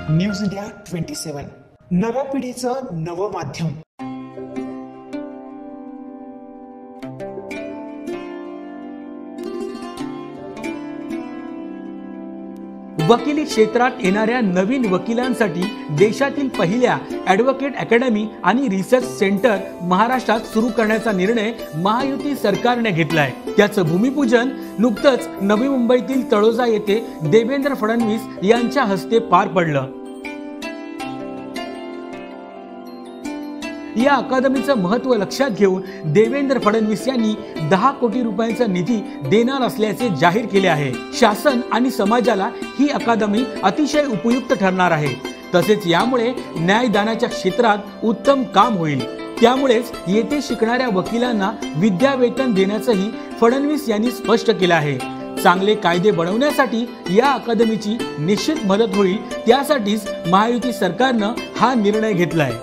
News India 27 नव्या पिढीचं नवं माध्यम। वकिली क्षेत्रात येणाऱ्या नवीन वकिलांसाठी देशातील पहिल्या ॲडव्होकेट अकॅडमी आणि रिसर्च सेंटर महाराष्ट्रात सुरू करण्याचा निर्णय महायुती सरकारने घेतलाय। त्याचं भूमिपूजन नुकतंच नवी मुंबईतील तळोजा येथे देवेंद्र फडणवीस यांच्या हस्ते पार पडलं। या अकादमीचं महत्त्व लक्षात घेऊन देवेंद्र फडणवीस यांनी 10 कोटी रुपयांचा निधी देणार असल्याचे जाहीर केले आहे। शासन आणि समाजाला ही अकादमी अतिशय उपयुक्त ठरणार आहे। तसेच यामुळे न्यायदानाच्या क्षेत्रात उत्तम काम होईल। त्यामुळेच येथे शिकणाऱ्या वकिलांना विद्यावेतन देण्याचंही फडणवीस यांनी स्पष्ट केलं आहे। चांगले कायदे बनवण्यासाठी या अकादमीची निश्चित मदत होईल। त्यासाठीच महायुती सरकारनं हा निर्णय घेतलाय।